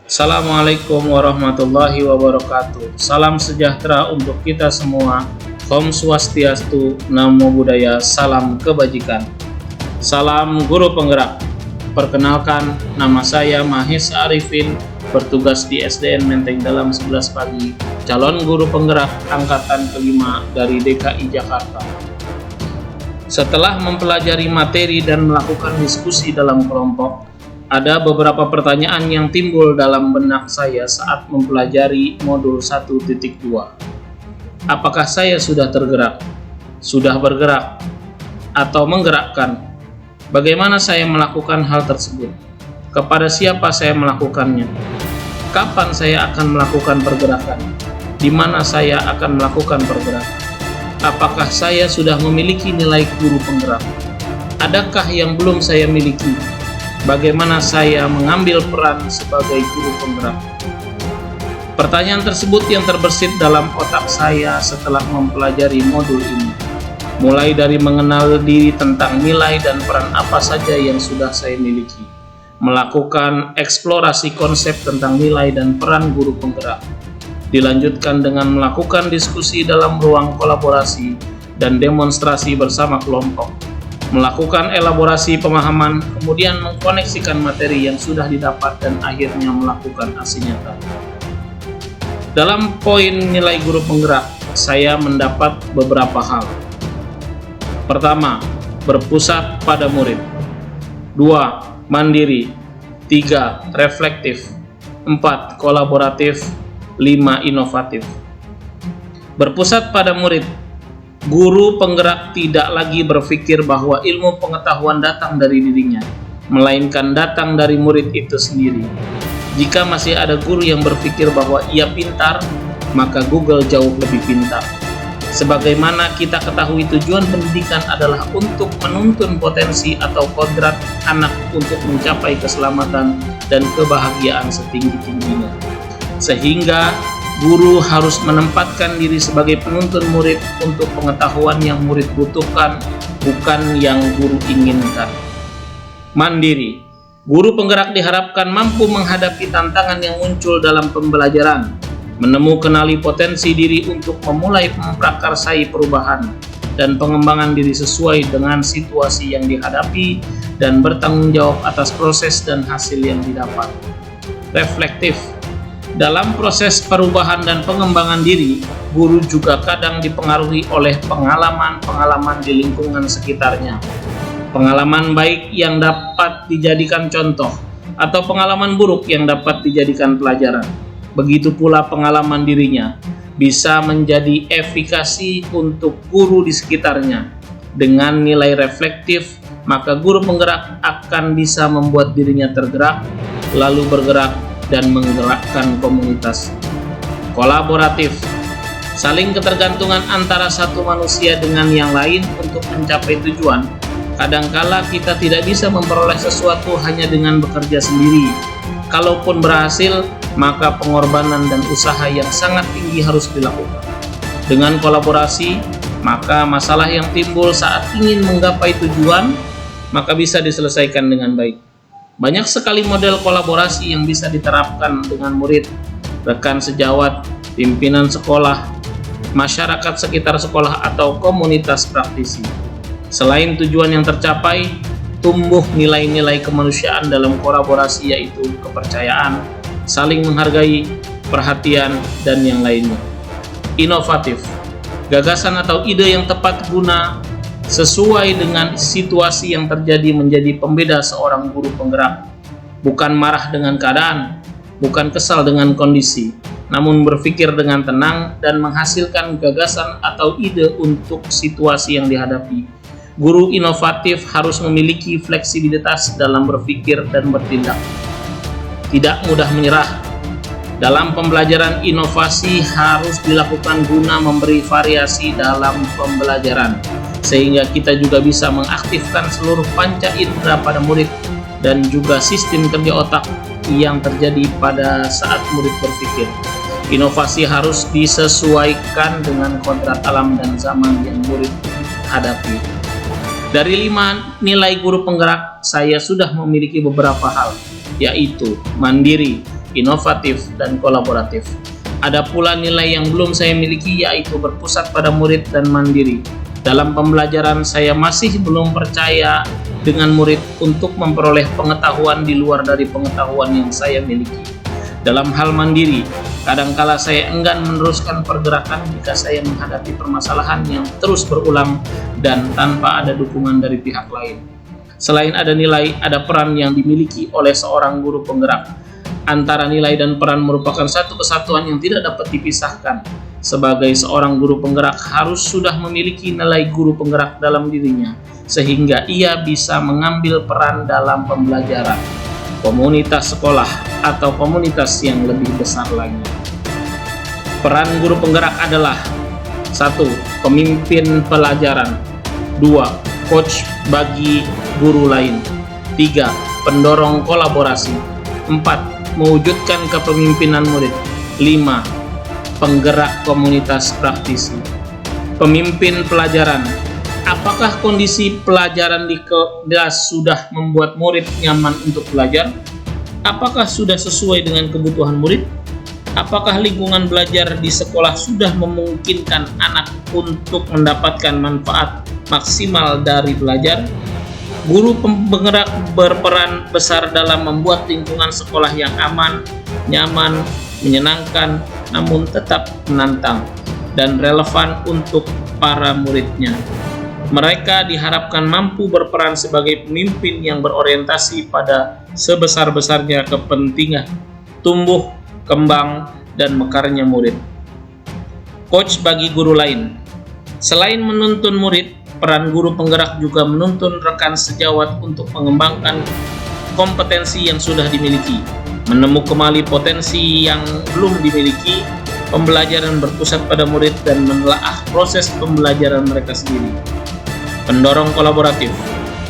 Assalamualaikum warahmatullahi wabarakatuh. Salam sejahtera untuk kita semua. Om Swastiastu, Namo Buddhaya, salam kebajikan. Salam Guru Penggerak. Perkenalkan, nama saya Mahes Arifin, bertugas di SDN Menteng Dalam 11 Pagi, calon guru penggerak angkatan kelima dari DKI Jakarta. Setelah mempelajari materi dan melakukan diskusi dalam kelompok, ada beberapa pertanyaan yang timbul dalam benak saya saat mempelajari modul 1.2. Apakah saya sudah tergerak, sudah bergerak, atau menggerakkan? Bagaimana saya melakukan hal tersebut? Kepada siapa saya melakukannya? Kapan saya akan melakukan pergerakan? Di mana saya akan melakukan pergerakan? Apakah saya sudah memiliki nilai guru penggerak? Adakah yang belum saya miliki? Bagaimana saya mengambil peran sebagai guru penggerak? Pertanyaan tersebut yang terbersit dalam otak saya setelah mempelajari modul ini. Mulai dari mengenal diri tentang nilai dan peran apa saja yang sudah saya miliki, melakukan eksplorasi konsep tentang nilai dan peran guru penggerak, dilanjutkan dengan melakukan diskusi dalam ruang kolaborasi dan demonstrasi bersama kelompok, melakukan elaborasi pemahaman, kemudian mengkoneksikan materi yang sudah didapat dan akhirnya melakukan aksi nyata. Dalam poin nilai guru penggerak, saya mendapat beberapa hal. Pertama, berpusat pada murid. 2. Mandiri. 3. Reflektif. 4. Kolaboratif. 5. Inovatif. Berpusat pada murid. Guru penggerak tidak lagi berpikir bahwa ilmu pengetahuan datang dari dirinya, melainkan datang dari murid itu sendiri. Jika masih ada guru yang berpikir bahwa ia pintar, maka Google jauh lebih pintar. Sebagaimana kita ketahui, tujuan pendidikan adalah untuk menuntun potensi atau kodrat anak untuk mencapai keselamatan dan kebahagiaan setinggi-tingginya. Sehingga guru harus menempatkan diri sebagai penuntun murid untuk pengetahuan yang murid butuhkan, bukan yang guru inginkan. Mandiri. Guru penggerak diharapkan mampu menghadapi tantangan yang muncul dalam pembelajaran, kenali potensi diri untuk memulai memprakarsai perubahan dan pengembangan diri sesuai dengan situasi yang dihadapi dan bertanggung jawab atas proses dan hasil yang didapat. Reflektif. Dalam proses perubahan dan pengembangan diri, guru juga kadang dipengaruhi oleh pengalaman-pengalaman di lingkungan sekitarnya. Pengalaman baik yang dapat dijadikan contoh, atau pengalaman buruk yang dapat dijadikan pelajaran. Begitu pula pengalaman dirinya bisa menjadi efikasi untuk guru di sekitarnya. Dengan nilai reflektif, maka guru penggerak akan bisa membuat dirinya tergerak, lalu bergerak dan menggerakkan komunitas. Kolaboratif. Saling ketergantungan antara satu manusia dengan yang lain untuk mencapai tujuan. Kadangkala kita tidak bisa memperoleh sesuatu hanya dengan bekerja sendiri. Kalaupun berhasil, maka pengorbanan dan usaha yang sangat tinggi harus dilakukan. Dengan kolaborasi, maka masalah yang timbul saat ingin menggapai tujuan, maka bisa diselesaikan dengan baik. Banyak sekali model kolaborasi yang bisa diterapkan dengan murid, rekan sejawat, pimpinan sekolah, masyarakat sekitar sekolah, atau komunitas praktisi. Selain tujuan yang tercapai, tumbuh nilai-nilai kemanusiaan dalam kolaborasi, yaitu kepercayaan, saling menghargai, perhatian, dan yang lainnya. Inovatif. Gagasan atau ide yang tepat guna sesuai dengan situasi yang terjadi menjadi pembeda seorang guru penggerak. Bukan marah dengan keadaan, bukan kesal dengan kondisi, namun berpikir dengan tenang dan menghasilkan gagasan atau ide untuk situasi yang dihadapi. Guru inovatif harus memiliki fleksibilitas dalam berpikir dan bertindak. Tidak mudah menyerah. Dalam pembelajaran, inovasi harus dilakukan guna memberi variasi dalam pembelajaran, sehingga kita juga bisa mengaktifkan seluruh panca indera pada murid dan juga sistem kerja otak yang terjadi pada saat murid berpikir. Inovasi harus disesuaikan dengan kodrat alam dan zaman yang murid hadapi. Dari 5 nilai guru penggerak, saya sudah memiliki beberapa hal, yaitu mandiri. inovatif, dan kolaboratif. Ada pula nilai yang belum saya miliki, yaitu berpusat pada murid dan mandiri. Dalam pembelajaran, saya masih belum percaya dengan murid untuk memperoleh pengetahuan di luar dari pengetahuan yang saya miliki. Dalam hal mandiri, kadangkala saya enggan meneruskan pergerakan jika saya menghadapi permasalahan yang terus berulang dan tanpa ada dukungan dari pihak lain. Selain ada nilai, ada peran yang dimiliki oleh seorang guru penggerak. Antara nilai dan peran merupakan satu kesatuan yang tidak dapat dipisahkan. Sebagai seorang guru penggerak harus sudah memiliki nilai guru penggerak dalam dirinya, sehingga ia bisa mengambil peran dalam pembelajaran, komunitas sekolah, atau komunitas yang lebih besar lagi. Peran guru penggerak adalah 1. Pemimpin pelajaran. 2. Coach bagi guru lain. 3. Pendorong kolaborasi. 4. Mewujudkan kepemimpinan murid. 5. Penggerak komunitas praktisi. Pemimpin pelajaran. Apakah kondisi pelajaran di kelas sudah membuat murid nyaman untuk belajar? Apakah sudah sesuai dengan kebutuhan murid? Apakah lingkungan belajar di sekolah sudah memungkinkan anak untuk mendapatkan manfaat maksimal dari belajar? Guru penggerak berperan besar dalam membuat lingkungan sekolah yang aman, nyaman, menyenangkan, namun tetap menantang dan relevan untuk para muridnya. Mereka diharapkan mampu berperan sebagai pemimpin yang berorientasi pada sebesar-besarnya kepentingan tumbuh, kembang, dan mekarnya murid. Coach bagi guru lain. Selain menuntun murid, peran guru penggerak juga menuntun rekan sejawat untuk mengembangkan kompetensi yang sudah dimiliki, menemukan kembali potensi yang belum dimiliki, pembelajaran berpusat pada murid, dan menelaah proses pembelajaran mereka sendiri. Pendorong kolaboratif.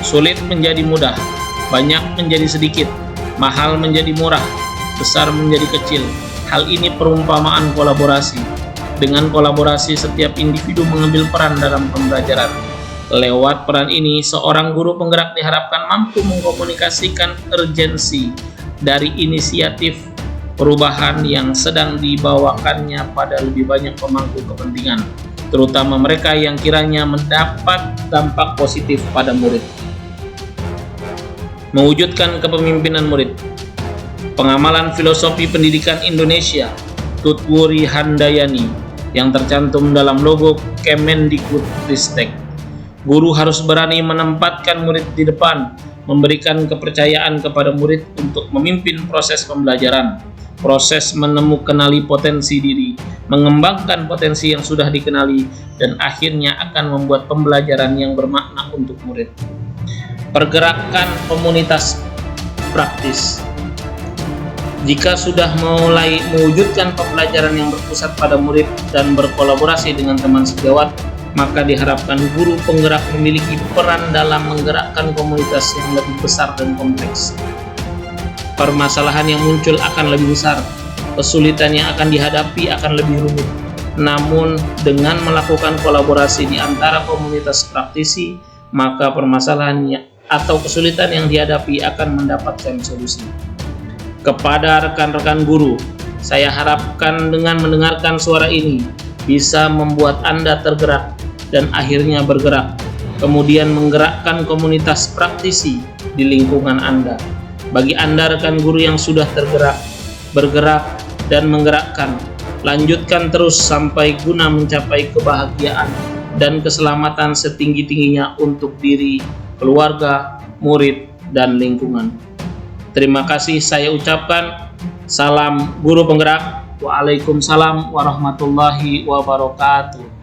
Sulit menjadi mudah, banyak menjadi sedikit, mahal menjadi murah, besar menjadi kecil. Hal ini perumpamaan kolaborasi. Dengan kolaborasi, setiap individu mengambil peran dalam pembelajaran. Lewat peran ini, seorang guru penggerak diharapkan mampu mengkomunikasikan urgensi dari inisiatif perubahan yang sedang dibawakannya pada lebih banyak pemangku kepentingan, terutama mereka yang kiranya mendapat dampak positif pada murid. Mewujudkan kepemimpinan murid. Pengamalan filosofi pendidikan Indonesia, Tutwuri Handayani, yang tercantum dalam logo Kemendikbudristek. Guru harus berani menempatkan murid di depan, memberikan kepercayaan kepada murid untuk memimpin proses pembelajaran, proses menemukanali potensi diri, mengembangkan potensi yang sudah dikenali, dan akhirnya akan membuat pembelajaran yang bermakna untuk murid. Pergerakan komunitas praktis. Jika sudah mulai mewujudkan pembelajaran yang berpusat pada murid dan berkolaborasi dengan teman sejawat, maka diharapkan guru penggerak memiliki peran dalam menggerakkan komunitas yang lebih besar dan kompleks. Permasalahan yang muncul akan lebih besar, kesulitan yang akan dihadapi akan lebih rumit. Namun, dengan melakukan kolaborasi di antara komunitas praktisi, maka permasalahannya atau kesulitan yang dihadapi akan mendapatkan solusi. Kepada rekan-rekan guru, saya harapkan dengan mendengarkan suara ini bisa membuat Anda tergerak dan akhirnya bergerak, kemudian menggerakkan komunitas praktisi di lingkungan Anda. Bagi Anda rekan guru yang sudah tergerak, bergerak, dan menggerakkan, lanjutkan terus sampai guna mencapai kebahagiaan dan keselamatan setinggi-tingginya untuk diri, keluarga, murid, dan lingkungan. Terima kasih saya ucapkan. Salam guru penggerak. Waalaikumsalam warahmatullahi wabarakatuh.